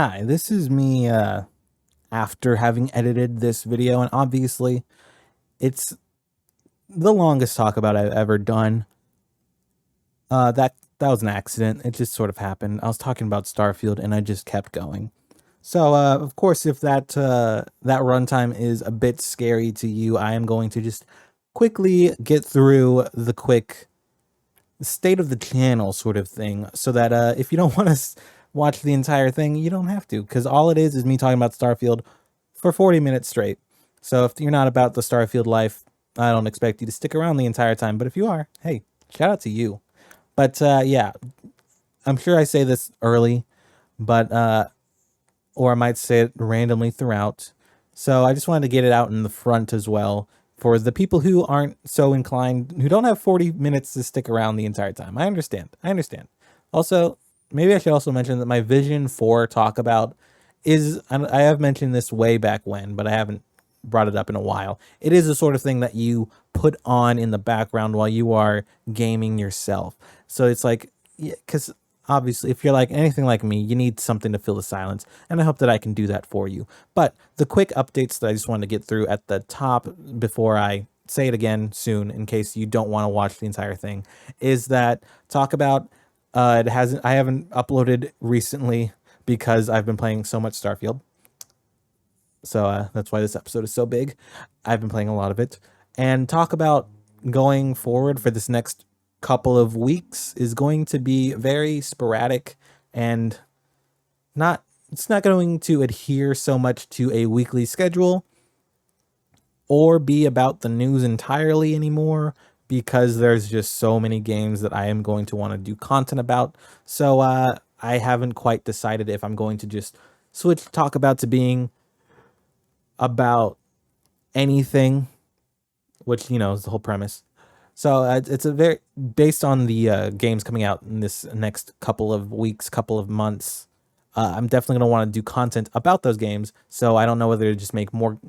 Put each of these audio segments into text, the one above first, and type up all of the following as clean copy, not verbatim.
Hi, this is me after having edited this video, and obviously it's the longest talk about I've ever done. That was an accident. It just sort of happened. I was talking about Starfield and I just kept going. So of course, if that runtime is a bit scary to you, I am going to just quickly get through the quick state of the channel sort of thing, so that if you don't want to watch the entire thing, you don't have to, because all it is me talking about Starfield for 40 minutes straight. So if you're not about the Starfield life, I don't expect you to stick around the entire time. But if you are, hey, shout out to you. But yeah, I'm sure I say this early, but or I might say it randomly throughout. So I just wanted to get it out in the front as well for the people who aren't so inclined, who don't have 40 minutes to stick around the entire time. I understand. I understand. Also, maybe I should also mention that my vision for TalkAbout is, I have mentioned this way back when, but I haven't brought it up in a while. It is the sort of thing that you put on in the background while you are gaming yourself. So it's like, because obviously, if you're like anything like me, you need something to fill the silence, and I hope that I can do that for you. But the quick updates that I just wanted to get through at the top before I say it again soon, in case you don't want to watch the entire thing, is that TalkAbout, I haven't uploaded recently because I've been playing so much Starfield. So that's why this episode is so big. I've been playing a lot of it. And TalkAbout going forward for this next couple of weeks is going to be very sporadic, and it's not going to adhere so much to a weekly schedule or be about the news entirely anymore, because there's just so many games that I am going to want to do content about. So I haven't quite decided if I'm going to just switch TalkAbout to being about anything, which, is the whole premise. So it's a very based on the games coming out in this next couple of weeks, couple of months. I'm definitely gonna want to do content about those games. So I don't know whether to just make more.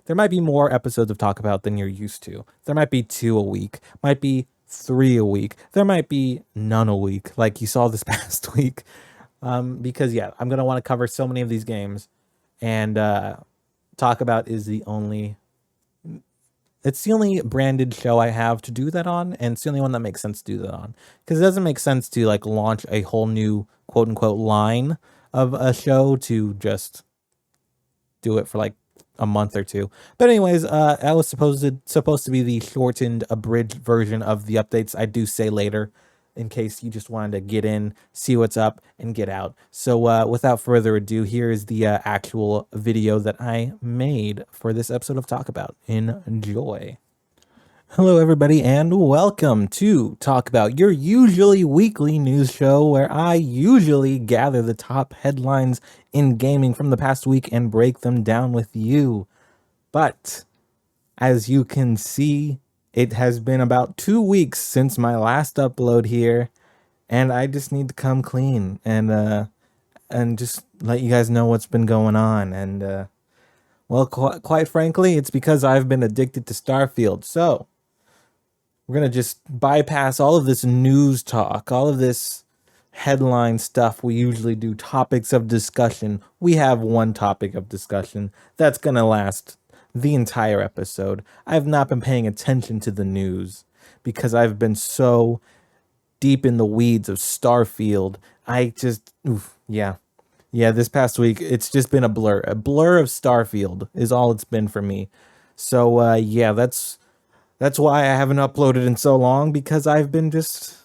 There might be more episodes of TalkAbout than you're used to. There might be 2 a week, might be 3 a week. There might be none a week, like you saw this past week. Because yeah, I'm gonna want to cover so many of these games, and TalkAbout is the only. It's the only branded show I have to do that on, and it's the only one that makes sense to do that on. Because it doesn't make sense to like launch a whole new quote unquote line of a show to just do it for like a month or two. But anyways, that was supposed to be the shortened, abridged version of the updates I do say later, in case you just wanted to get in, see what's up, and get out. So without further ado, here is the actual video that I made for this episode of TalkAbout. Enjoy. Hello, everybody, and welcome to TalkAbout, your usually weekly news show where I usually gather the top headlines in gaming from the past week and break them down with you. But as you can see, it has been about 2 weeks since my last upload here, and I just need to come clean and just let you guys know what's been going on. And well, quite frankly, it's because I've been addicted to Starfield. So we're gonna just bypass all of this news talk, all of this headline stuff we usually do, topics of discussion. We have one topic of discussion that's gonna last the entire episode. I've not been paying attention to the news because I've been so deep in the weeds of Starfield. I just, yeah. Yeah, this past week, it's just been a blur. A blur of Starfield is all it's been for me. So, yeah, that's why I haven't uploaded in so long, because I've been just,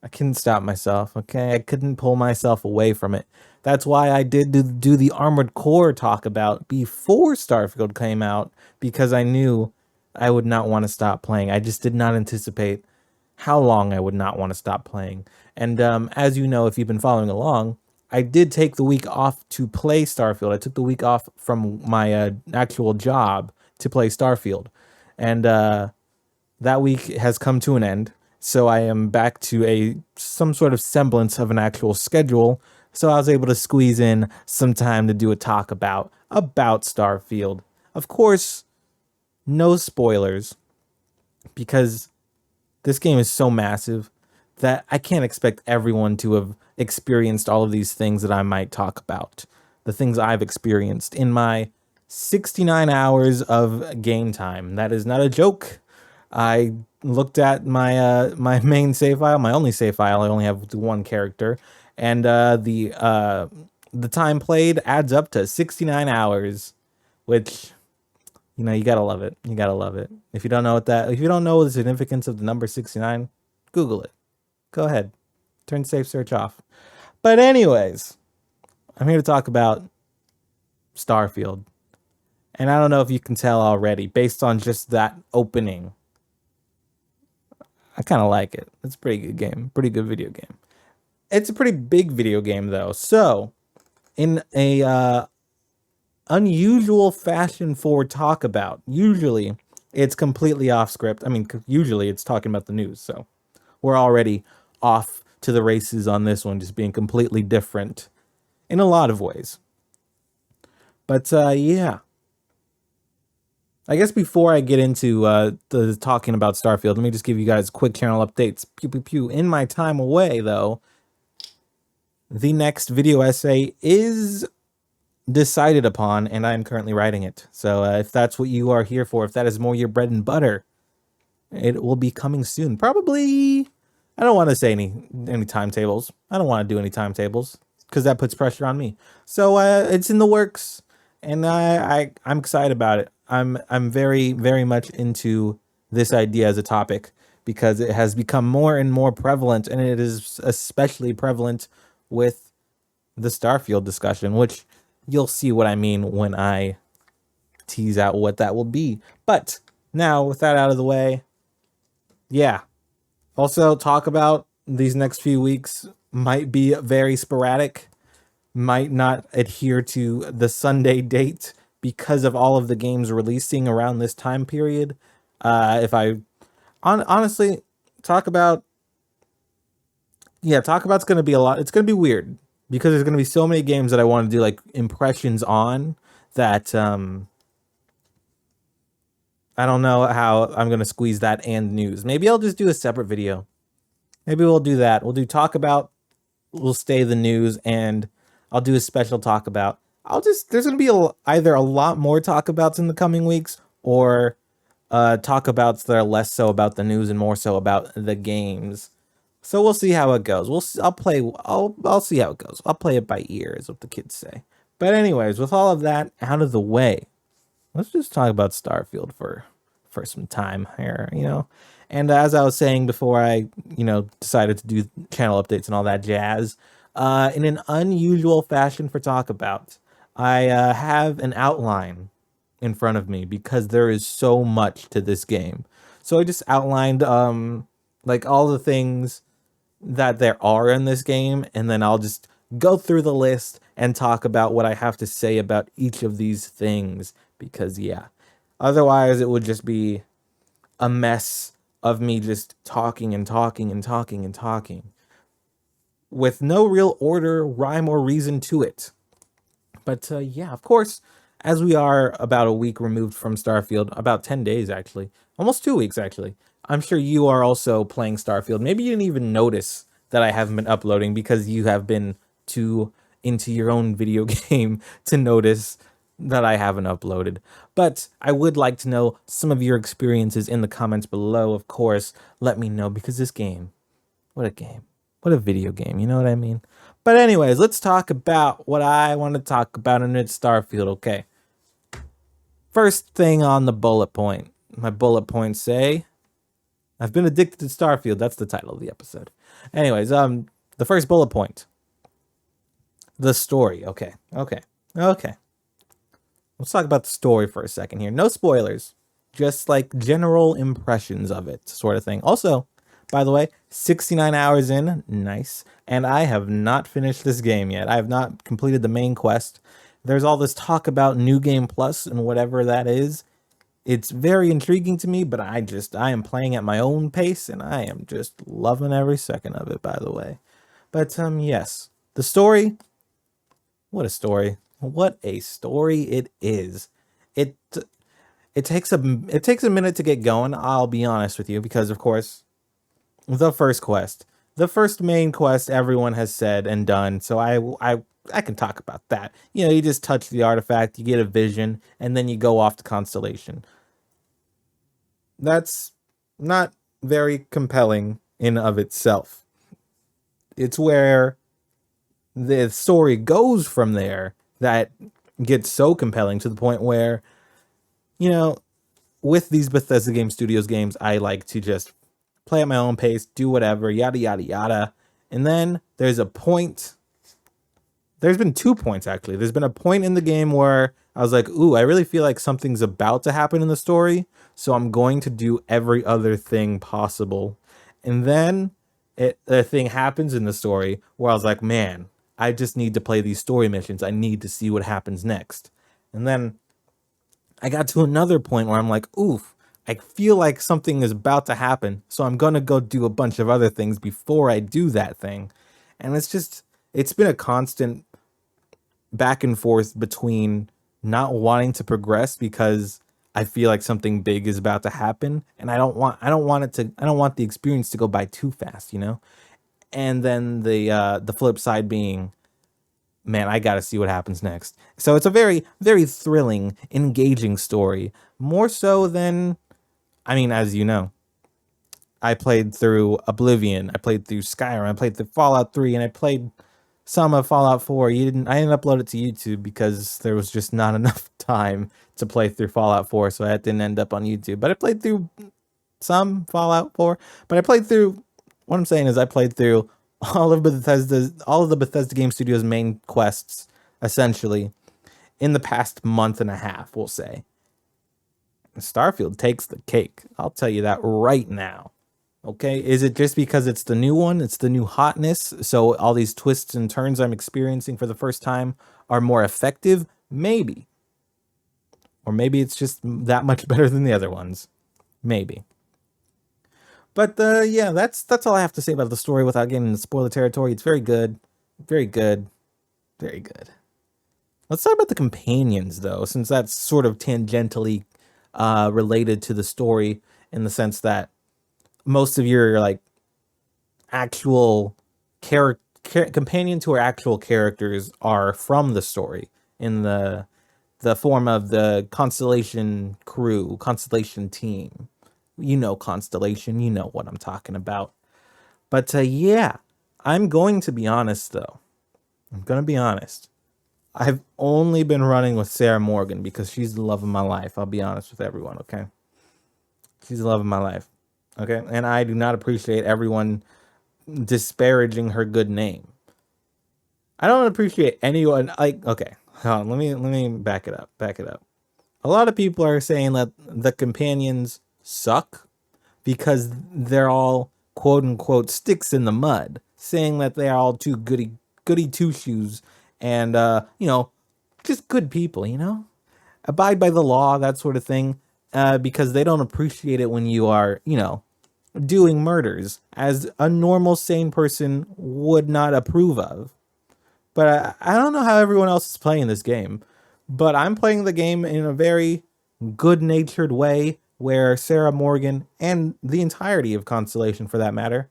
I couldn't stop myself, okay? I couldn't pull myself away from it. That's why I did do the Armored Core TalkAbout before Starfield came out, because I knew I would not want to stop playing. I just did not anticipate how long I would not want to stop playing. And as you know, if you've been following along, I did take the week off to play Starfield. I took the week off from my actual job to play Starfield. And that week has come to an end. So I am back to some sort of semblance of an actual schedule. So I was able to squeeze in some time to do a talk about Starfield. Of course, no spoilers, because this game is so massive that I can't expect everyone to have experienced all of these things that I might talk about. the things I've experienced in my 69 hours of game time. That is not a joke. I looked at my main save file, my only save file. I only have one character, and the time played adds up to 69 hours, which, you know, you gotta love it. You gotta love it. If you don't know if you don't know the significance of the number 69, Google it. Go ahead, turn safe search off. But anyways, I'm here to talk about Starfield. And I don't know if you can tell already, based on just that opening. I kind of like it. It's a pretty good game. Pretty good video game. It's a pretty big video game, though. So, in a unusual fashion for TalkAbout, usually it's completely off script. I mean, usually it's talking about the news. So, we're already off to the races on this one, just being completely different in a lot of ways. But yeah, I guess before I get into the talking about Starfield, let me just give you guys quick channel updates. Pew pew pew. In my time away, though, the next video essay is decided upon, and I'm currently writing it. So if that's what you are here for, if that is more your bread and butter, it will be coming soon. Probably. I don't want to say any timetables. I don't want to do any timetables because that puts pressure on me. So it's in the works, and I'm excited about it. I'm very, very much into this idea as a topic because it has become more and more prevalent, and it is especially prevalent with the Starfield discussion, which you'll see what I mean when I tease out what that will be. But now, with that out of the way, yeah. Also, TalkAbout these next few weeks might be very sporadic, might not adhere to the Sunday date because of all of the games releasing around this time period. Honestly, TalkAbout's going to be a lot. It's going to be weird because there's going to be so many games that I want to do like impressions on that I don't know how I'm going to squeeze that and news. Maybe I'll just do a separate video. Maybe we'll do that. We'll do TalkAbout, we'll stay the news, and I'll do a special TalkAbout. There's going to be either a lot more TalkAbouts in the coming weeks, or TalkAbouts that are less so about the news and more so about the games. So we'll see how it goes. I'll see how it goes. I'll play it by ear, is what the kids say. But anyways, with all of that out of the way, let's just talk about Starfield for some time here, you know. And as I was saying before I, decided to do channel updates and all that jazz, in an unusual fashion for TalkAbout, I have an outline in front of me because there is so much to this game. So I just outlined like all the things that there are in this game, and then I'll just go through the list and talk about what I have to say about each of these things, because yeah, otherwise it would just be a mess of me just talking and talking and talking and talking with no real order, rhyme, or reason to it. But yeah, of course, as we are about a week removed from Starfield, about 10 days actually, almost 2 weeks actually, I'm sure you are also playing Starfield. Maybe you didn't even notice that I haven't been uploading because you have been too into your own video game to notice that I haven't uploaded. But I would like to know some of your experiences in the comments below, of course. Let me know, because this game, what a game. What a video game, you know what I mean? But anyways, let's talk about what I want to talk about in Starfield, okay? First thing on the bullet point. My bullet points say, I've been addicted to Starfield. That's the title of the episode. Anyways, the first bullet point. The story. Okay. Let's talk about the story for a second here. No spoilers. Just like general impressions of it, sort of thing. Also, by the way, 69 hours in. Nice. And I have not finished this game yet. I have not completed the main quest. There's all this talk about New Game Plus and whatever that is. It's very intriguing to me, but I am playing at my own pace, and I am just loving every second of it, by the way. But yes, the story. What a story. What a story it is. It takes a minute to get going, I'll be honest with you, because of course, the first main quest everyone has said and done. So I I can talk about that. You know, you just touch the artifact, you get a vision, and then you go off to Constellation. That's not very compelling in of itself. It's where the story goes from there that gets so compelling to the point where, you know, with these Bethesda Game Studios games, I like to just play at my own pace, do whatever, yada, yada, yada. And then there's a point. There's been 2 points, actually. There's been a point in the game where I was like, ooh, I really feel like something's about to happen in the story, so I'm going to do every other thing possible. And then the thing happens in the story where I was like, man, I just need to play these story missions. I need to see what happens next. And then I got to another point where I'm like, oof, I feel like something is about to happen, so I'm gonna go do a bunch of other things before I do that thing. And it's been a constant back and forth between not wanting to progress because I feel like something big is about to happen, and I don't want the experience to go by too fast, you know? And then the flip side being, man, I got to see what happens next. So it's a very, very thrilling, engaging story. More so than, I mean, as you know, I played through Oblivion, I played through Skyrim, I played through Fallout 3, and I played some of Fallout 4. I didn't upload it to YouTube because there was just not enough time to play through Fallout 4, so that didn't end up on YouTube. But I played through some Fallout 4, but I played through, what I'm saying is I played through all of the Bethesda Game Studios main quests, essentially, in the past month and a half, we'll say. Starfield takes the cake. I'll tell you that right now. Okay, is it just because it's the new one? It's the new hotness, so all these twists and turns I'm experiencing for the first time are more effective? Maybe. Or maybe it's just that much better than the other ones. Maybe. But yeah, that's all I have to say about the story without getting into spoiler territory. It's very good. Very good. Very good. Let's talk about the companions, though, since that's sort of tangentially related to the story in the sense that most of your like actual companions who are actual characters are from the story in the form of the Constellation crew, Constellation team. You know Constellation, you know what I'm talking about. But yeah, I'm going to be honest though. I'm going to be honest. I've only been running with Sarah Morgan because she's the love of my life. I'll be honest with everyone, okay? She's the love of my life. Okay? And I do not appreciate everyone disparaging her good name. I don't appreciate anyone like, okay. Hold on, let me back it up. Back it up. A lot of people are saying that the companions suck because they're all quote unquote sticks in the mud, saying that they're all too goody two shoes and you know, just good people, you know? Abide by the law, that sort of thing, because they don't appreciate it when you are, you know, doing murders as a normal sane person would not approve of. But I don't know how everyone else is playing this game, but I'm playing the game in a very good-natured way where Sarah Morgan and the entirety of Constellation for that matter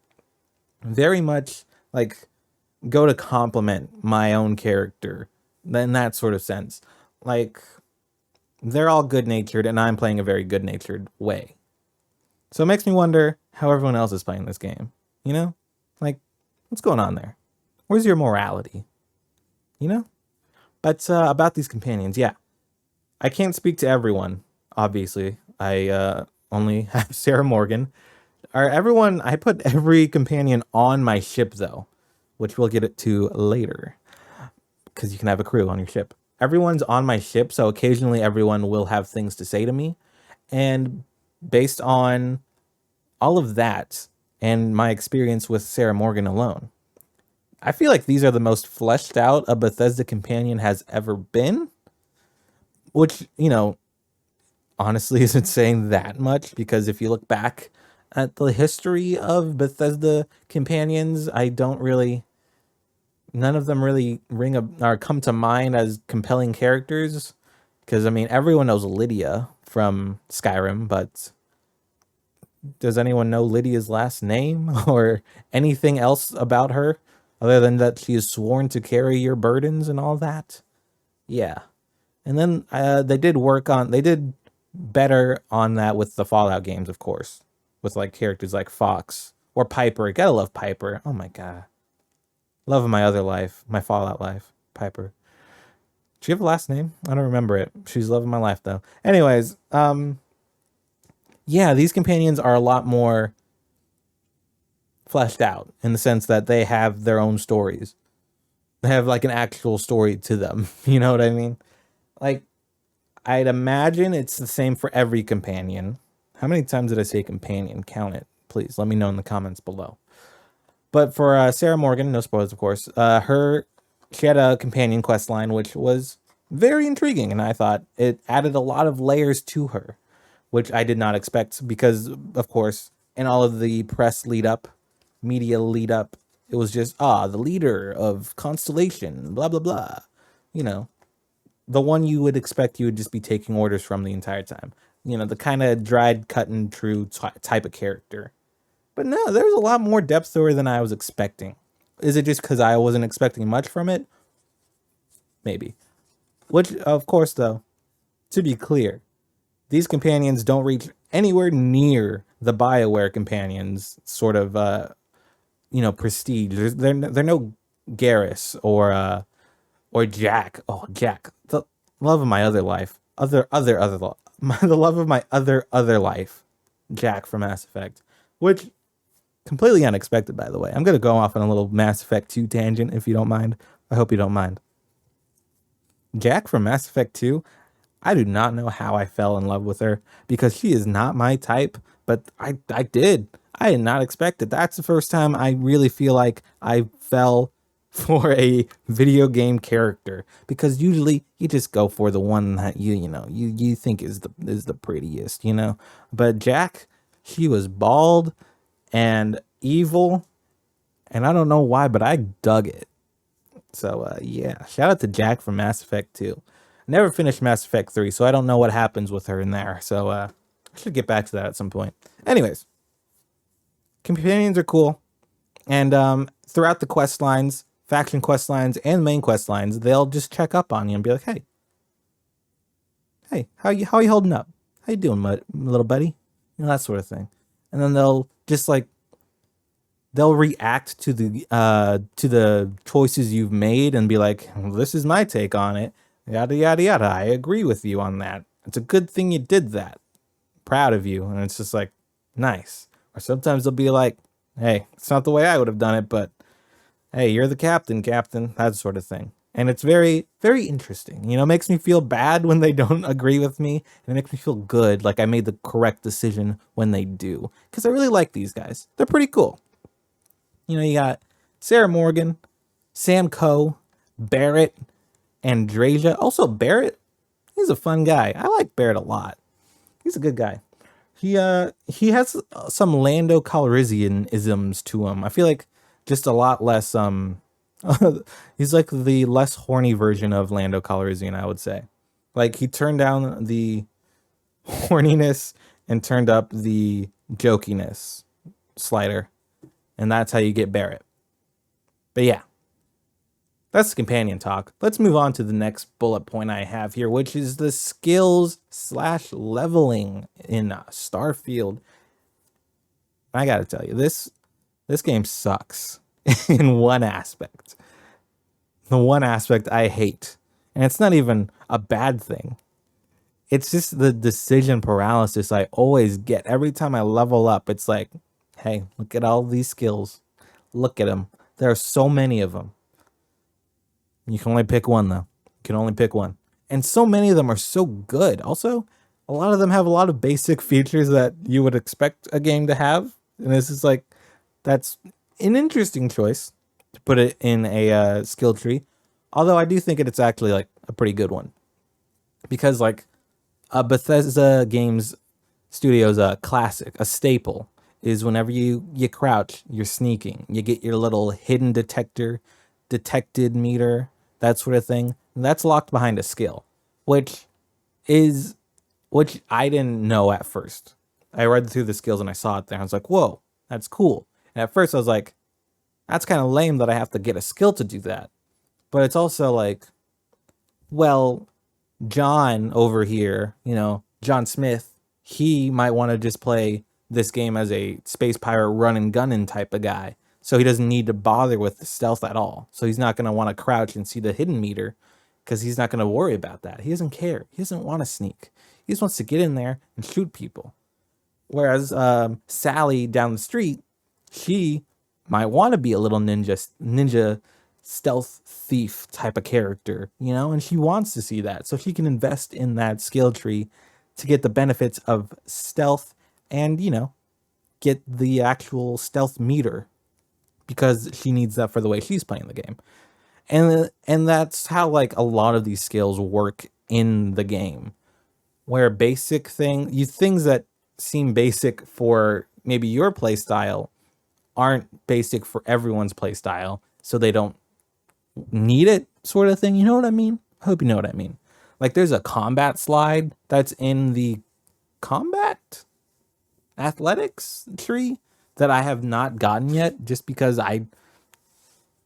very much like go to compliment my own character in that sort of sense. Like they're all good-natured and I'm playing a very good-natured way. So it makes me wonder how everyone else is playing this game. You know? Like, what's going on there? Where's your morality? You know? But about these companions, yeah. I can't speak to everyone, obviously. I only have Sarah Morgan. I put every companion on my ship, though, which we'll get to later. Because you can have a crew on your ship. Everyone's on my ship, so occasionally everyone will have things to say to me. And based on all of that and my experience with Sarah Morgan alone, I feel like these are the most fleshed out a Bethesda companion has ever been. Which, you know, honestly isn't saying that much because if you look back at the history of Bethesda companions, none of them really or come to mind as compelling characters. Because, I mean, everyone knows Lydia from Skyrim, but does anyone know Lydia's last name or anything else about her? Other than that, she is sworn to carry your burdens and all that. Yeah. And then they did better on that with the Fallout games, of course, with like characters like Fox or Piper. Gotta love Piper. Oh my god, love of my other life, my Fallout life, Piper. Do you have a last name? I don't remember it. She's love of my life though. Anyways, yeah, these companions are a lot more fleshed out in the sense that they have their own stories. They have like an actual story to them. You know what I mean? Like, I'd imagine it's the same for every companion. How many times did I say companion? Count it, please. Let me know in the comments below. But for Sarah Morgan, no spoilers, of course. She had a companion quest line which was very intriguing, and I thought it added a lot of layers to her, which I did not expect because, of course, in all of the press lead up, media lead up, it was just the leader of Constellation, blah blah blah. You know, the one you would expect you would just be taking orders from the entire time. You know, the kind of dried, cut and true type of character. But no, there's a lot more depth to her than I was expecting. Is it just because I wasn't expecting much from it? Maybe. Which, of course, though, to be clear, these companions don't reach anywhere near the BioWare companions sort of, prestige. They're no Garrus or Jack. Oh, Jack, the love of my other life, the love of my other life, Jack from Mass Effect, which completely unexpected, by the way. I'm gonna go off on a little Mass Effect 2 tangent if you don't mind. I hope you don't mind. Jack from Mass Effect 2, I do not know how I fell in love with her because she is not my type, but I did. I did not expect it. That's the first time I really feel like I fell for a video game character, because usually you just go for the one that you think is the prettiest, But Jack, she was bald and evil, and I don't know why, but I dug it. So yeah, shout out to Jack from Mass Effect 2. Never finished Mass Effect 3, so I don't know what happens with her in there. So I should get back to that at some point. Anyways, companions are cool, and throughout the quest lines, faction quest lines, and main quest lines, they'll just check up on you and be like, hey, how you holding up? How you doing, little buddy? That sort of thing. And then they'll just like they'll react to the choices you've made and be like, well, this is my take on it. Yada yada yada. I agree with you on that. It's a good thing you did that. Proud of you. And it's just like, nice. Or sometimes they'll be like, hey, it's not the way I would have done it, but hey, you're the captain, that sort of thing. And it's very, very interesting. It makes me feel bad when they don't agree with me. And it makes me feel good, like I made the correct decision when they do. Because I really like these guys. They're pretty cool. You got Sarah Morgan, Sam Coe, Barrett, and Drasia. Also, Barrett, he's a fun guy. I like Barrett a lot. He's a good guy. He has some Lando Calrissian isms to him. I feel like just a lot less he's like the less horny version of Lando Calrissian, I would say. Like, he turned down the horniness and turned up the jokiness slider. And that's how you get Barrett. But yeah, that's the companion talk. Let's move on to the next bullet point I have here, which is the skills / leveling in Starfield. I gotta tell you, this game sucks in one aspect. The one aspect I hate. And it's not even a bad thing. It's just the decision paralysis I always get. Every time I level up, it's like, hey, look at all these skills. Look at them. There are so many of them. You can only pick one, though. You can only pick one. And so many of them are so good. Also, a lot of them have a lot of basic features that you would expect a game to have. And this is like, that's an interesting choice to put it in a skill tree. Although I do think it's actually like a pretty good one. Because like Bethesda Games Studios classic, a staple, is whenever you crouch, you're sneaking. You get your little hidden detected meter, that sort of thing. And that's locked behind a skill, which I didn't know at first. I read through the skills and I saw it there. I was like, whoa, that's cool. And at first I was like, That's kind of lame that I have to get a skill to do that. But it's also like, well, John over here, John Smith, he might want to just play this game as a space pirate run and gunning type of guy. So he doesn't need to bother with the stealth at all. So he's not going to want to crouch and see the hidden meter because he's not going to worry about that. He doesn't care. He doesn't want to sneak. He just wants to get in there and shoot people. Whereas Sally down the street, she might want to be a little ninja stealth thief type of character, and she wants to see that. So she can invest in that skill tree to get the benefits of stealth and, get the actual stealth meter because she needs that for the way she's playing the game. And that's how like a lot of these skills work in the game. Where things that seem basic for maybe your play style aren't basic for everyone's play style, so they don't need it, sort of thing. You know what I mean? I hope you know what I mean. Like there's a combat slide that's in the combat athletics tree that I have not gotten yet just because I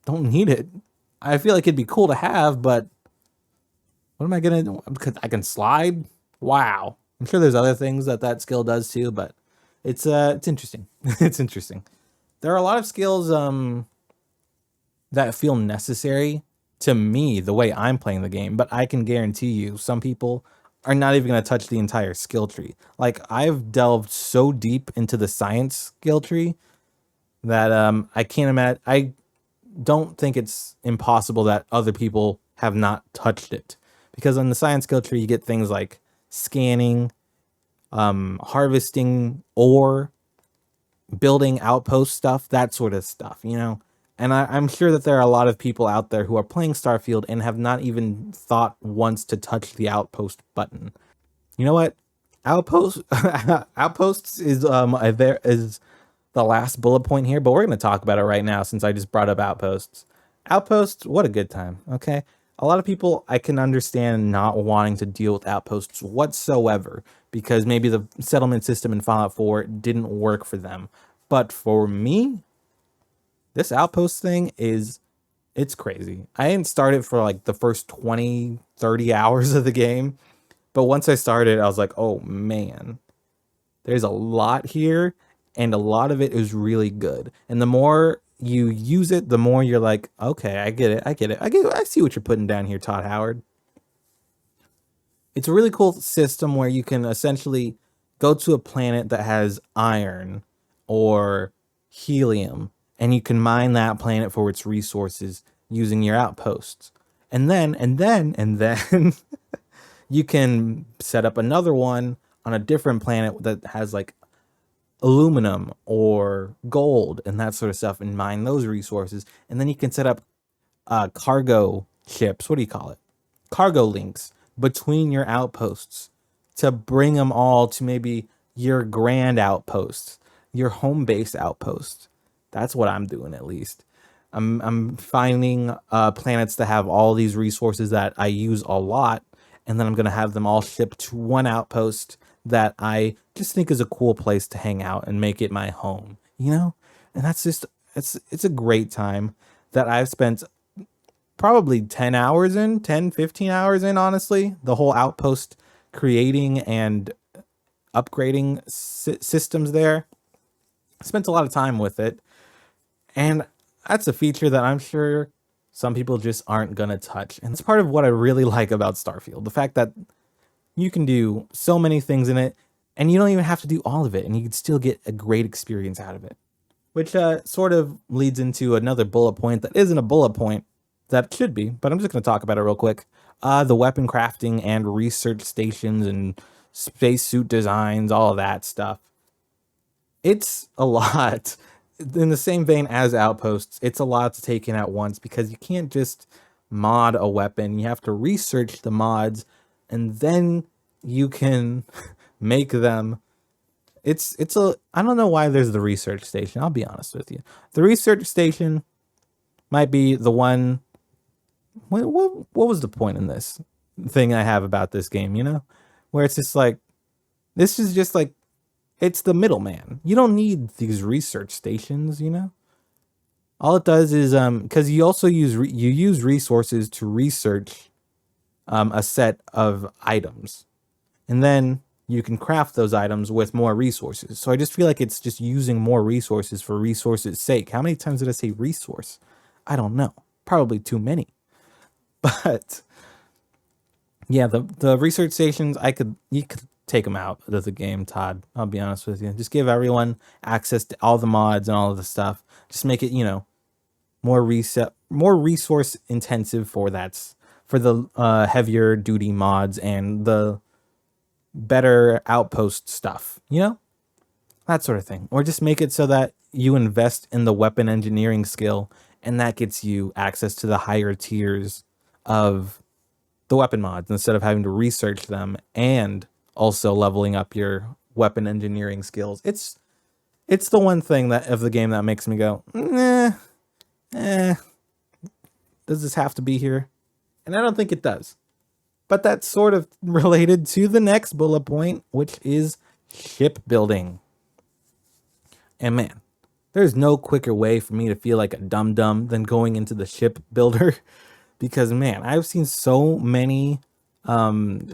don't need it. I feel like it'd be cool to have, but what am I gonna do? Because I can slide? Wow. I'm sure there's other things that skill does too, but it's interesting. It's interesting. There are a lot of skills that feel necessary to me the way I'm playing the game, but I can guarantee you some people are not even going to touch the entire skill tree. Like I've delved so deep into the science skill tree that I can't imagine. I don't think it's impossible that other people have not touched it, because on the science skill tree you get things like scanning, harvesting ore, building outpost stuff, that sort of stuff, And I'm sure that there are a lot of people out there who are playing Starfield and have not even thought once to touch the outpost button. You know what? Outposts is the last bullet point here, but we're going to talk about it right now since I just brought up outposts. Outposts, what a good time, okay? A lot of people, I can understand not wanting to deal with outposts whatsoever because maybe the settlement system in Fallout 4 didn't work for them. But for me, this outpost thing it's crazy. I didn't start it for like the first 20, 30 hours of the game. But once I started, I was like, oh man, there's a lot here. And a lot of it is really good. And the more you use it, the more you're like, okay, I get it. I see what you're putting down here, Todd Howard. It's a really cool system where you can essentially go to a planet that has iron or helium, and you can mine that planet for its resources using your outposts. And then you can set up another one on a different planet that has like aluminum or gold and that sort of stuff and mine those resources. And then you can set up cargo ships. What do you call it? Cargo links between your outposts to bring them all to maybe your grand outpost, your home base outpost. That's what I'm doing, at least. I'm finding planets that have all these resources that I use a lot, and then I'm going to have them all shipped to one outpost that I just think is a cool place to hang out and make it my home, And that's just, it's a great time that I've spent probably 10, 15 hours in, honestly. The whole outpost creating and upgrading systems there. I spent a lot of time with it. And that's a feature that I'm sure some people just aren't going to touch. And it's part of what I really like about Starfield. The fact that you can do so many things in it, and you don't even have to do all of it, and you can still get a great experience out of it. Which sort of leads into another bullet point that isn't a bullet point that should be, but I'm just going to talk about it real quick. The weapon crafting and research stations and spacesuit designs, all of that stuff. It's a lot. In the same vein as outposts, it's a lot to take in at once because you can't just mod a weapon. You have to research the mods, and then you can make them. I don't know why there's the research station. I'll be honest with you. The research station might be the one. What was the point in this thing I have about this game, Where it's just like, this is just like, it's the middleman. You don't need these research stations, All it does is because you also you use resources to research a set of items, and then you can craft those items with more resources. So I just feel like it's just using more resources for resources' sake. How many times did I say resource? I don't know. Probably too many. But yeah, the research stations, you could take them out of the game, Todd. I'll be honest with you. Just give everyone access to all the mods and all of the stuff. Just make it, more resource intensive for for the heavier duty mods and the better outpost stuff, that sort of thing. Or just make it so that you invest in the weapon engineering skill, and that gets you access to the higher tiers of the weapon mods instead of having to research them and also leveling up your weapon engineering skills. It's the one thing that of the game that makes me go, eh, does this have to be here? And I don't think it does. But that's sort of related to the next bullet point, which is shipbuilding. And man, there's no quicker way for me to feel like a dum-dum than going into the ship builder. Because man, I've seen so many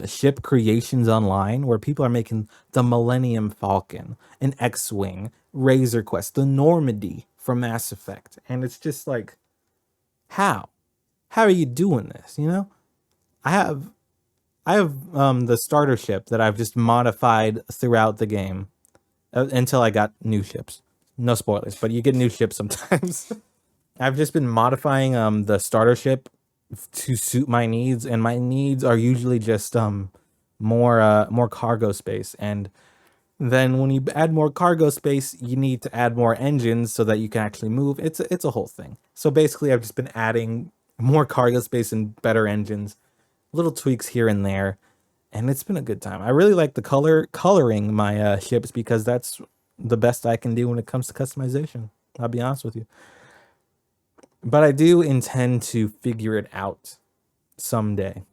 ship creations online where people are making the Millennium Falcon, an X-Wing, Razor Quest, the Normandy from Mass Effect. And it's just like, how? How are you doing this? I have the starter ship that I've just modified throughout the game until I got new ships. No spoilers, but you get new ships sometimes. I've just been modifying the starter ship to suit my needs, and my needs are usually just more cargo space. And then when you add more cargo space, you need to add more engines so that you can actually move. It's a whole thing. So basically, I've just been adding more cargo space and better engines, little tweaks here and there, and it's been a good time. I really like the coloring my ships because that's the best I can do when it comes to customization. I'll be honest with you. But I do intend to figure it out someday.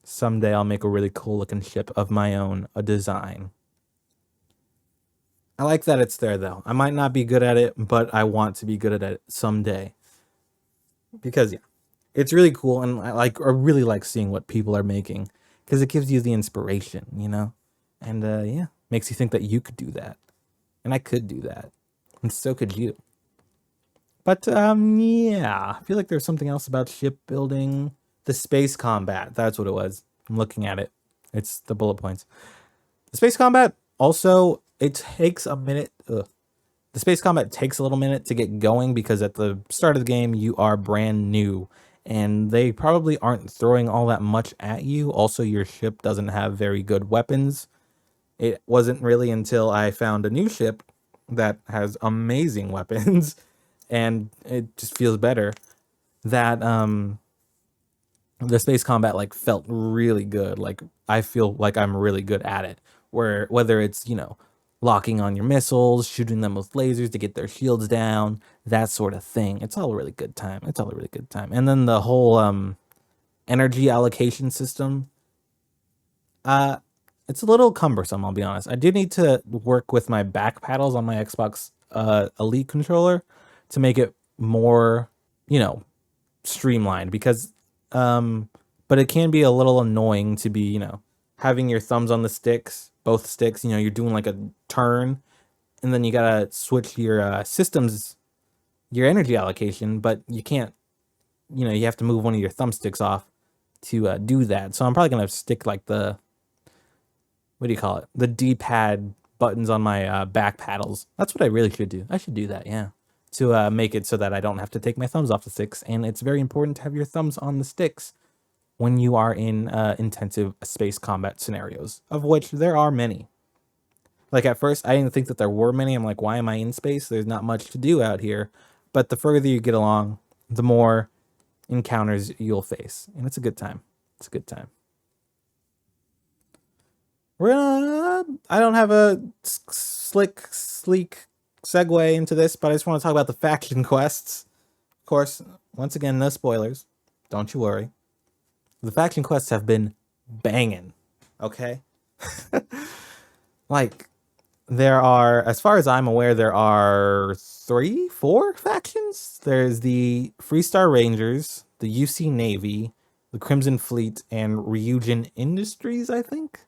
Someday I'll make a really cool looking ship of my own, a design. I like that it's there though. I might not be good at it, but I want to be good at it someday. Because yeah, it's really cool, and I really like seeing what people are making because it gives you the inspiration, and yeah, makes you think that you could do that, and I could do that, and so could you. But yeah, I feel like there's something else about shipbuilding. The space combat, that's what it was. I'm looking at it. It's the bullet points. The space combat also, it takes a minute. The space combat takes a little minute to get going because at the start of the game, you are brand new and they probably aren't throwing all that much at you. Also, your ship doesn't have very good weapons. It wasn't really until I found a new ship that has amazing weapons and it just feels better that the space combat felt really good. Like I feel like I'm really good at it. Whether it's, locking on your missiles, shooting them with lasers to get their shields down, that sort of thing. It's all a really good time. And then the whole energy allocation system, it's a little cumbersome, I'll be honest. I do need to work with my back paddles on my Xbox Elite controller to make it more, streamlined because but it can be a little annoying to be, having your thumbs on the sticks, both sticks, you're doing like a turn and then you gotta switch your systems, your energy allocation, but you can't, you have to move one of your thumbsticks off to do that. So I'm probably gonna stick like the, what do you call it? The D-pad buttons on my back paddles. That's what I really should do. I should do that, yeah. To make it so that I don't have to take my thumbs off the sticks. And it's very important to have your thumbs on the sticks when you are in intensive space combat scenarios, of which there are many. Like at first, I didn't think that there were many. I'm like, why am I in space? There's not much to do out here. But the further you get along, the more encounters you'll face. And it's a good time. It's a good time. I don't have a sleek segue into this, but I just want to talk about the faction quests. Of course, once again, no spoilers. Don't you worry. The faction quests have been banging, okay? there are, as far as I'm aware, there are 4 factions. There's the Freestar Rangers, the UC Navy, the Crimson Fleet, and Ryujin Industries, I think.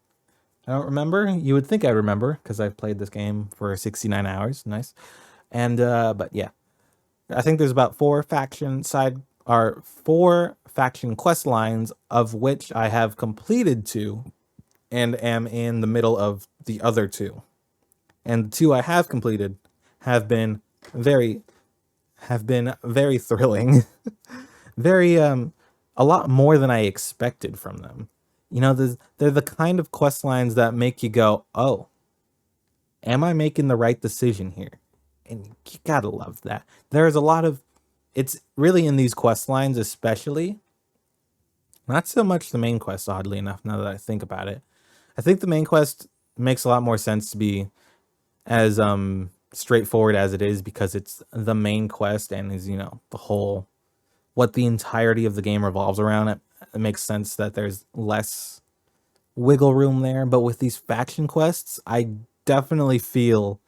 I don't remember. You would think I remember because I've played this game for 69 hours. Nice. And but yeah, I think there's about 4 faction quest lines, of which I have completed 2 and am in the middle of the other 2. And the 2 I have completed have been very thrilling. Very a lot more than I expected from them. You know, they're the kind of quest lines that make you go, "Oh, am I making the right decision here?" And you gotta love that. There's a lot of, it's really in these quest lines, especially, not so much the main quest, oddly enough, now that I think about it. I think the main quest makes a lot more sense to be as straightforward as it is, because it's the main quest and is, you know, the whole, what the entirety of the game revolves around. It makes sense that there's less wiggle room there. But with these faction quests, I definitely feel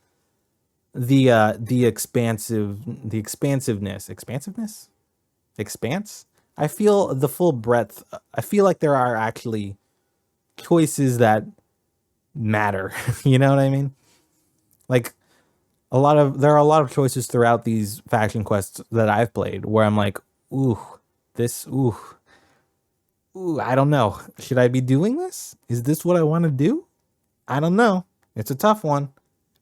the expanse. I feel the full breadth. I feel like there are actually choices that matter. You know what I mean? Like, there are a lot of choices throughout these faction quests that I've played where I'm like, ooh, I don't know. Should I be doing this? Is this what I want to do? I don't know. It's a tough one.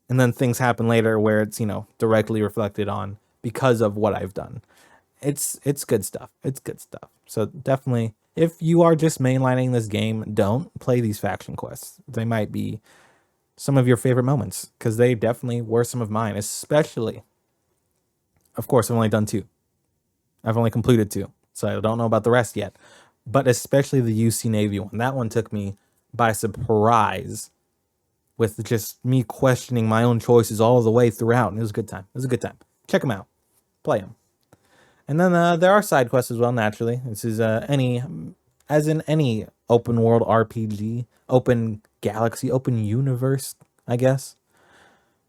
And then things happen later where it's, you know, directly reflected on because of what I've done. It's good stuff. It's good stuff. So definitely, if you are just mainlining this game, don't play these faction quests. They might be some of your favorite moments, because they definitely were some of mine, especially, of course, I've only done 2. I've only completed 2, so I don't know about the rest yet. But especially the UC Navy one. That one took me by surprise, with just me questioning my own choices all the way throughout. And it was a good time. It was a good time. Check them out. Play them. And then there are side quests as well, naturally. This is as in any open world RPG, open galaxy, open universe, I guess.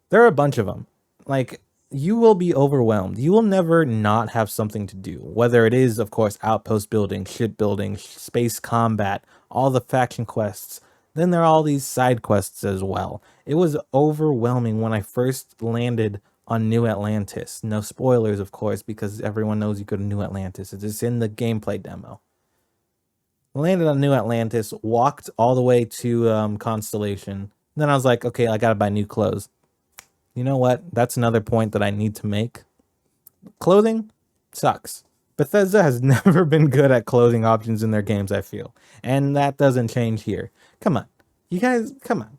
There are a bunch of them. Like, you will be overwhelmed. You will never not have something to do. Whether it is, of course, outpost building, ship building, space combat, all the faction quests. Then there are all these side quests as well. It was overwhelming when I first landed on New Atlantis. No spoilers, of course, because everyone knows you go to New Atlantis. It's in the gameplay demo. Landed on New Atlantis, walked all the way to Constellation. Then I was like, okay, I gotta buy new clothes. You know what? That's another point that I need to make. Clothing sucks. Bethesda has never been good at clothing options in their games, I feel. And that doesn't change here. Come on. You guys, come on.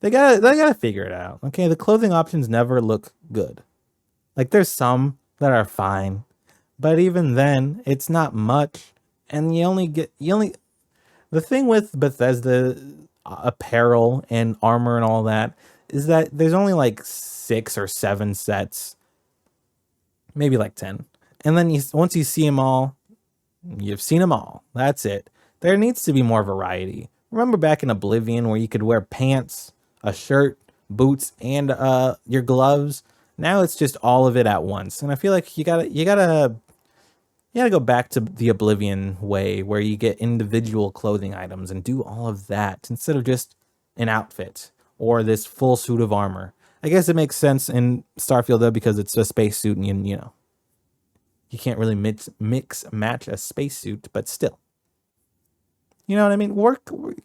They gotta figure it out. Okay, the clothing options never look good. Like, there's some that are fine, but even then, it's not much. And the thing with Bethesda apparel and armor and all that is that there's only like 6 or 7 sets, maybe like 10. And then once you see them all, you've seen them all. That's it. There needs to be more variety. Remember back in Oblivion where you could wear pants, a shirt, boots, and your gloves? Now it's just all of it at once. And I feel like you gotta go back to the Oblivion way, where you get individual clothing items and do all of that instead of just an outfit or this full suit of armor. I guess it makes sense in Starfield though, because it's a spacesuit, and you know, you can't really match a spacesuit, but still, you know what I mean?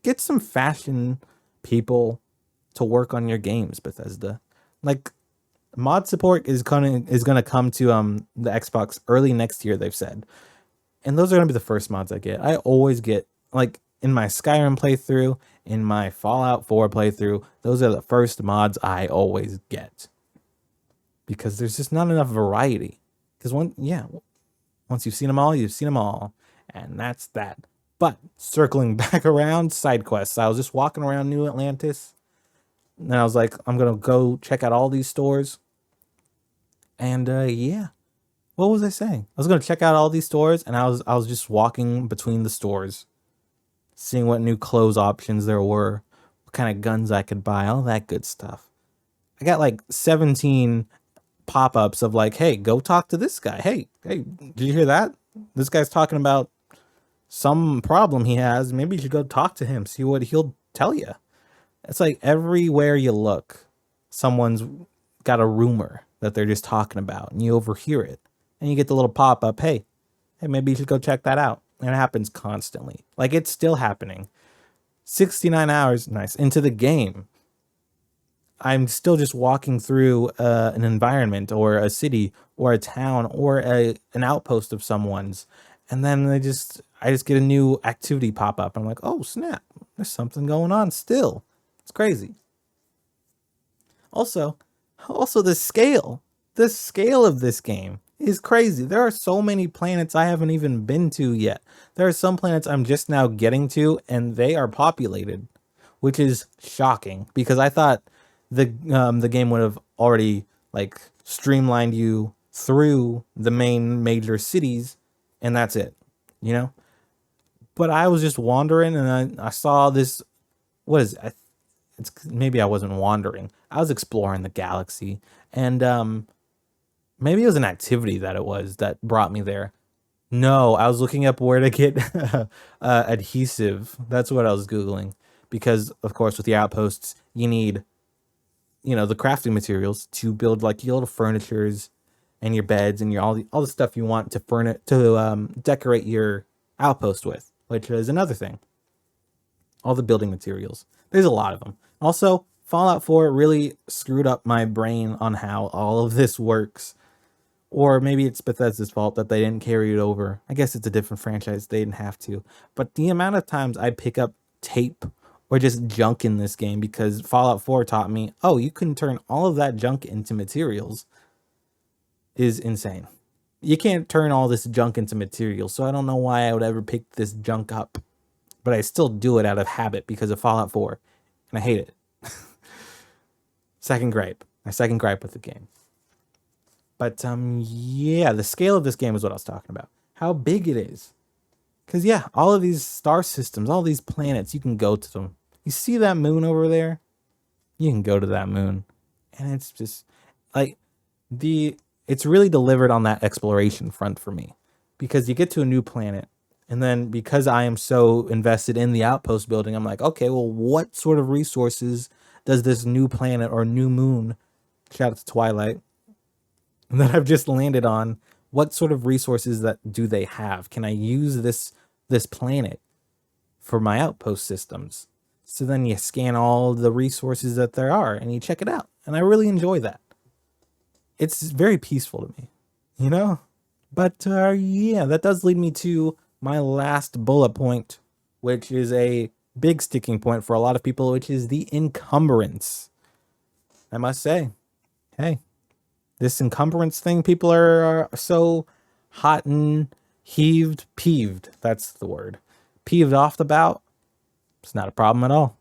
Get some fashion people to work on your games, Bethesda. Like, mod support is gonna come to the Xbox early next year, they've said. And those are gonna be the first mods I get. I always get, like, in my Skyrim playthrough, in my Fallout 4 playthrough, those are the first mods I always get. Because there's just not enough variety. Because once you've seen them all, you've seen them all. And that's that. But circling back around, side quests. I was just walking around New Atlantis, and I was like, I'm gonna go check out all these stores. And yeah, what was I saying? I was gonna check out all these stores, and I was just walking between the stores, seeing what new clothes options there were, what kind of guns I could buy, all that good stuff. I got like 17 pop-ups of like, hey, go talk to this guy. Hey, did you hear that? This guy's talking about some problem he has. Maybe you should go talk to him, see what he'll tell you. It's like everywhere you look, someone's got a rumor that they're just talking about, and you overhear it, and you get the little pop-up, hey, maybe you should go check that out. And it happens constantly. Like, it's still happening. 69 hours, nice, into the game, I'm still just walking through an environment or a city or a town or an outpost of someone's, and then I just get a new activity pop up. I'm like, oh snap, there's something going on still. It's crazy. Also, the scale of this game is crazy. There are so many planets I haven't even been to yet. There are some planets I'm just now getting to, and they are populated, which is shocking because I thought the game would have already like streamlined you through the main major cities, and that's it, you know. But I was just wandering, and I saw this. What is it? It's maybe I wasn't wandering. I was exploring the galaxy, and maybe it was an activity that it was that brought me there. No, I was looking up where to get adhesive. That's what I was googling because, of course, with the outposts, you need the crafting materials to build like your little furnitures and your beds and your all the stuff you want to decorate your outpost with, which is another thing. All the building materials. There's a lot of them. Also, Fallout 4 really screwed up my brain on how all of this works. Or maybe it's Bethesda's fault that they didn't carry it over. I guess it's a different franchise. They didn't have to. But the amount of times I pick up tape or just junk in this game because Fallout 4 taught me, oh, you can turn all of that junk into materials is insane. You can't turn all this junk into materials, so I don't know why I would ever pick this junk up. But I still do it out of habit because of Fallout 4, and I hate it. Second gripe. My second gripe with the game. But yeah, the scale of this game is what I was talking about. How big it is. Because yeah, all of these star systems, all these planets, you can go to them. You see that moon over there? You can go to that moon. And it's just like it's really delivered on that exploration front for me. Because you get to a new planet, and then because I am so invested in the outpost building, I'm like, okay, well, what sort of resources does this new planet or new moon, shout out to Twilight, that I've just landed on, what sort of resources that do they have? Can I use this planet for my outpost systems? So then you scan all the resources that there are and you check it out. And I really enjoy that. It's very peaceful to me, you know? But yeah, that does lead me to my last bullet point, which is a big sticking point for a lot of people, which is the encumbrance. I must say, hey, this encumbrance thing, people are so hot and peeved. That's the word. Peeved off about. It's not a problem at all.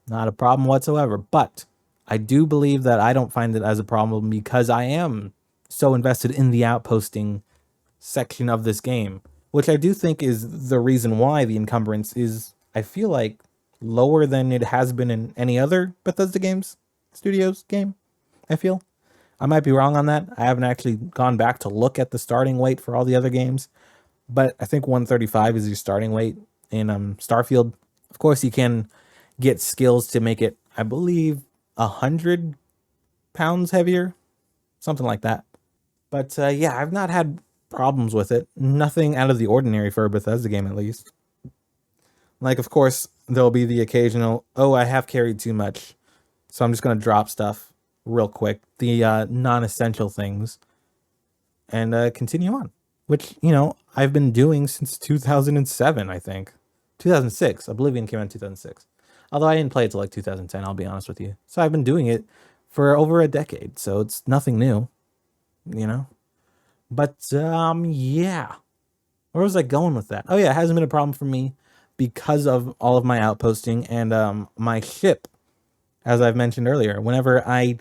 Not a problem whatsoever. But I do believe that I don't find it as a problem because I am so invested in the outposting section of this game, which I do think is the reason why the encumbrance is, I feel like, lower than it has been in any other Bethesda Studios game, I feel. I might be wrong on that. I haven't actually gone back to look at the starting weight for all the other games, but I think 135 is your starting weight in Starfield. Of course, you can get skills to make it, I believe, 100 pounds heavier, something like that. But yeah, I've not had problems with it. Nothing out of the ordinary for a Bethesda game, at least. Like, of course, there'll be the occasional, oh, I have carried too much, so I'm just going to drop stuff real quick, the non-essential things, and continue on, which, I've been doing since 2007, I think. 2006. Oblivion came out in 2006. Although I didn't play it till like 2010, I'll be honest with you. So I've been doing it for over a decade, so it's nothing new, But, yeah. Where was I going with that? Oh, yeah, it hasn't been a problem for me because of all of my outposting and my ship. As I've mentioned earlier, whenever I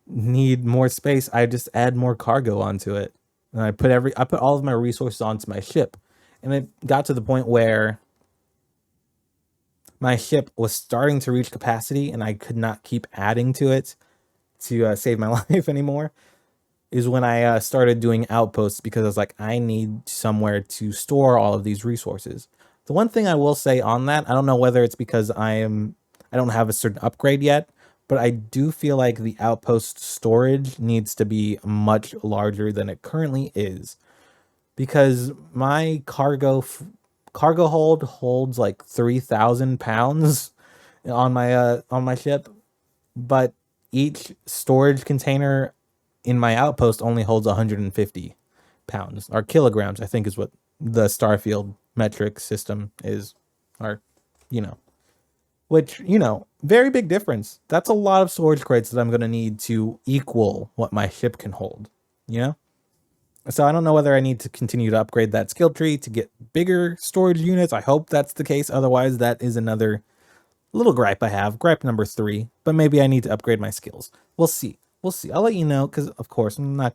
need more space, I just add more cargo onto it. And I put all of my resources onto my ship. And it got to the point where my ship was starting to reach capacity and I could not keep adding to it. to save my life anymore is when I started doing outposts, because I was like, I need somewhere to store all of these resources. The one thing I will say on that, I don't know whether it's because I don't have a certain upgrade yet, but I do feel like the outpost storage needs to be much larger than it currently is, because my cargo hold holds like 3,000 pounds on my ship, but each storage container in my outpost only holds 150 pounds, or kilograms, I think is what the Starfield metric system is, or, you know, which, very big difference. That's a lot of storage crates that I'm going to need to equal what my ship can hold, you know? So I don't know whether I need to continue to upgrade that skill tree to get bigger storage units. I hope that's the case. Otherwise, that is another little gripe I have. Gripe number 3. But maybe I need to upgrade my skills. We'll see. We'll see. I'll let you know, because, of course, I'm not...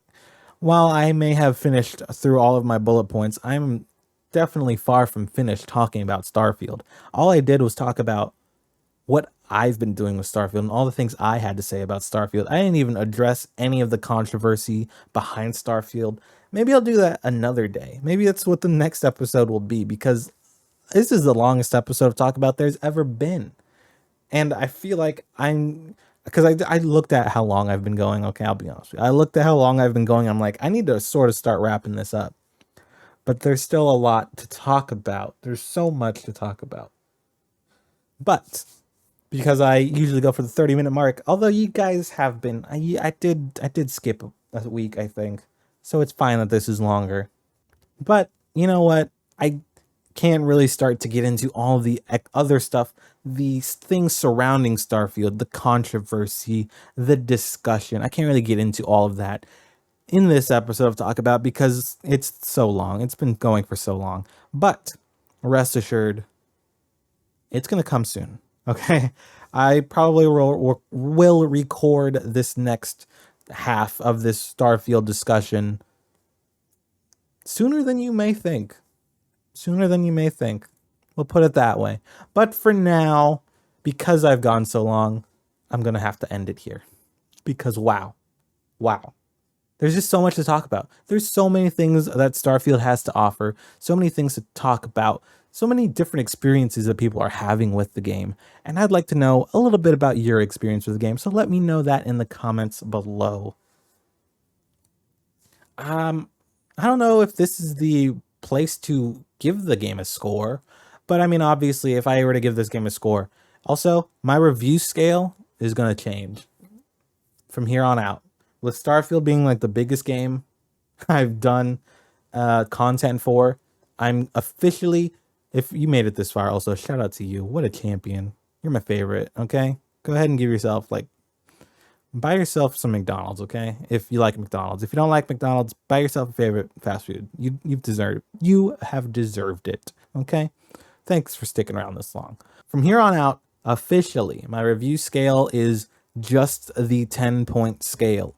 While I may have finished through all of my bullet points, I'm definitely far from finished talking about Starfield. All I did was talk about what I've been doing with Starfield and all the things I had to say about Starfield. I didn't even address any of the controversy behind Starfield. Maybe I'll do that another day. Maybe that's what the next episode will be, because this is the longest episode of TalkAbout there's ever been. And I feel like because I looked at how long I've been going. Okay, I'll be honest with you. I looked at how long I've been going. I'm like, I need to sort of start wrapping this up. But there's still a lot to talk about. There's so much to talk about. But because I usually go for the 30-minute mark, although you guys have been, I did skip a week, I think. So it's fine that this is longer. But you know what? I can't really start to get into all of the other stuff, the things surrounding Starfield, the controversy, the discussion. I can't really get into all of that in this episode of TalkAbout because it's so long. It's been going for so long. But rest assured, it's going to come soon. Okay? I probably will record this next half of this Starfield discussion sooner than you may think. Sooner than you may think. We'll put it that way. But for now, because I've gone so long, I'm going to have to end it here. Because wow. There's just so much to talk about. There's so many things that Starfield has to offer. So many things to talk about. So many different experiences that people are having with the game. And I'd like to know a little bit about your experience with the game. So let me know that in the comments below. I don't know if this is the place to give the game a score, but I mean, obviously, if I were to give this game a score, also, my review scale is going to change from here on out. With Starfield being like the biggest game I've done content for, I'm officially, if you made it this far, also, shout out to you. What a champion. You're my favorite, okay? Go ahead and give yourself, buy yourself some McDonald's, okay? If you like McDonald's. If you don't like McDonald's, buy yourself a favorite fast food. You have deserved it, okay? Thanks for sticking around this long. From here on out, officially, my review scale is just the 10-point scale.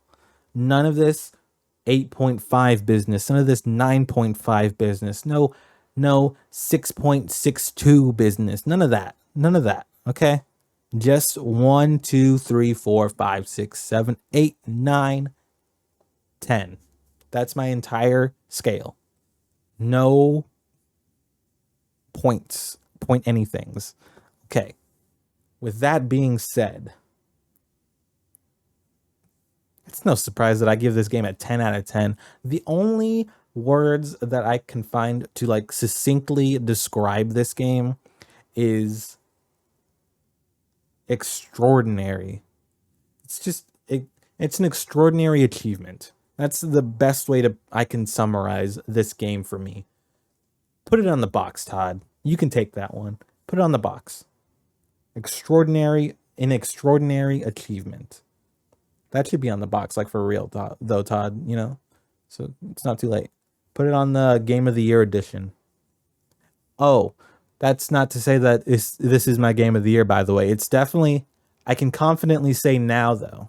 None of this 8.5 business. None of this 9.5 business. No 6.62 business. None of that. None of that, okay? Just 1, 2, 3, 4, 5, 6, 7, 8, 9, 10. That's my entire scale. No point anythings. Okay. With that being said, it's no surprise that I give this game a 10 out of 10. The only words that I can find to succinctly describe this game is extraordinary. It's an extraordinary achievement. That's the best way I can summarize this game for me. Put it on the box, Todd. You can take that one. Put it on the box. An extraordinary achievement. That should be on the box, for real, though, Todd, So it's not too late. Put it on the Game of the Year edition. Oh, that's not to say that this is my Game of the Year, by the way. It's definitely, I can confidently say now, though.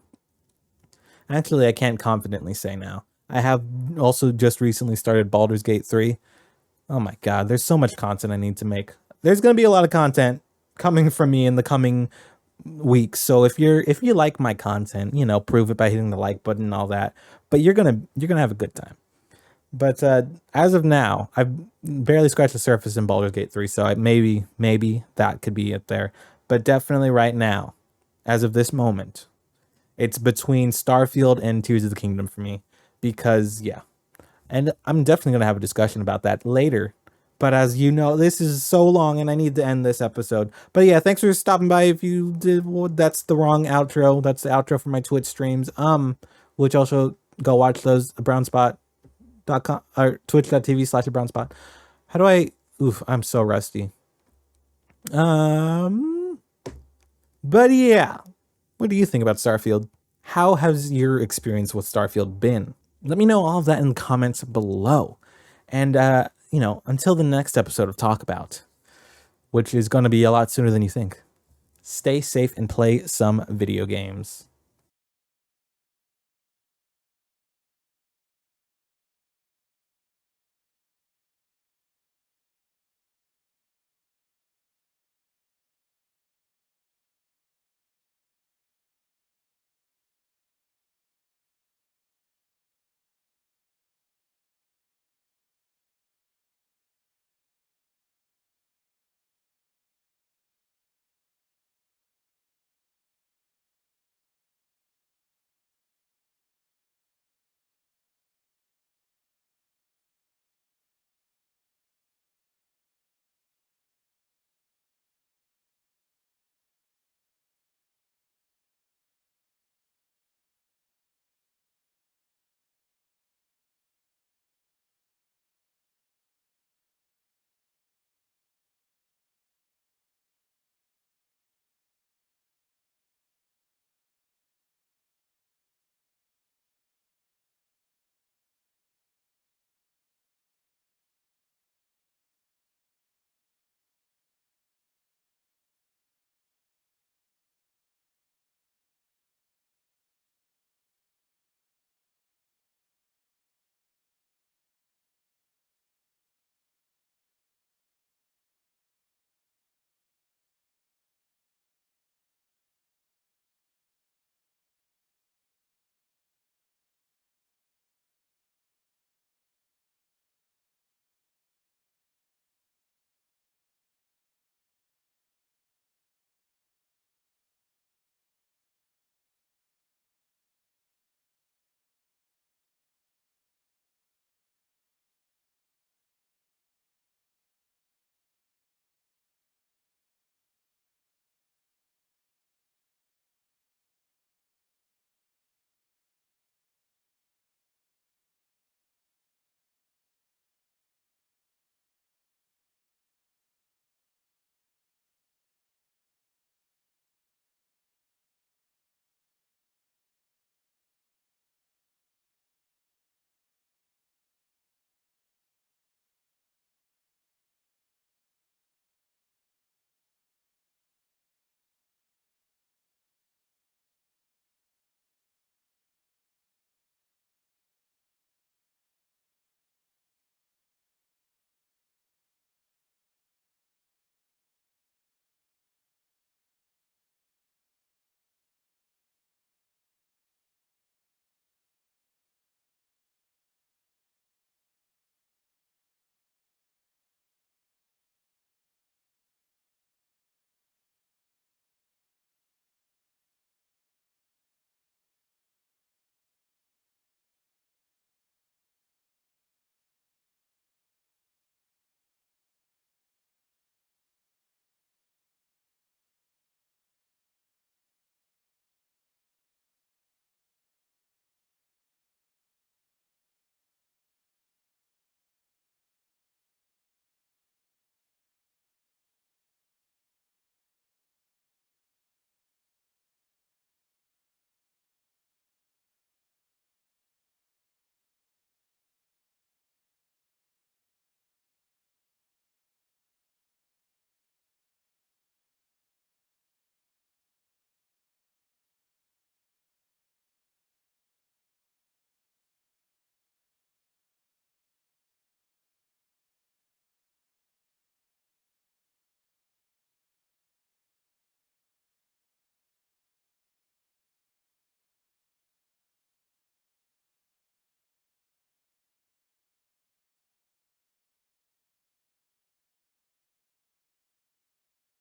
Actually, I can't confidently say now. I have also just recently started Baldur's Gate 3. Oh my god, there's so much content I need to make. There's going to be a lot of content coming from me in the coming weeks. So if you like my content, prove it by hitting the like button and all that. But you're gonna have a good time. But as of now, I've barely scratched the surface in Baldur's Gate 3, so maybe that could be it there. But definitely right now, as of this moment, it's between Starfield and Tears of the Kingdom for me. Because, yeah. And I'm definitely going to have a discussion about that later. But as you know, this is so long and I need to end this episode. But yeah, thanks for stopping by. If you did, well, that's the wrong outro. That's the outro for my Twitch streams. Which also go watch those ABrownSpot.com or twitch.tv/ABrownSpot. How do I, I'm so rusty. But yeah, what do you think about Starfield? How has your experience with Starfield been? Let me know all of that in the comments below. And, until the next episode of TalkAbout, which is going to be a lot sooner than you think, stay safe and play some video games.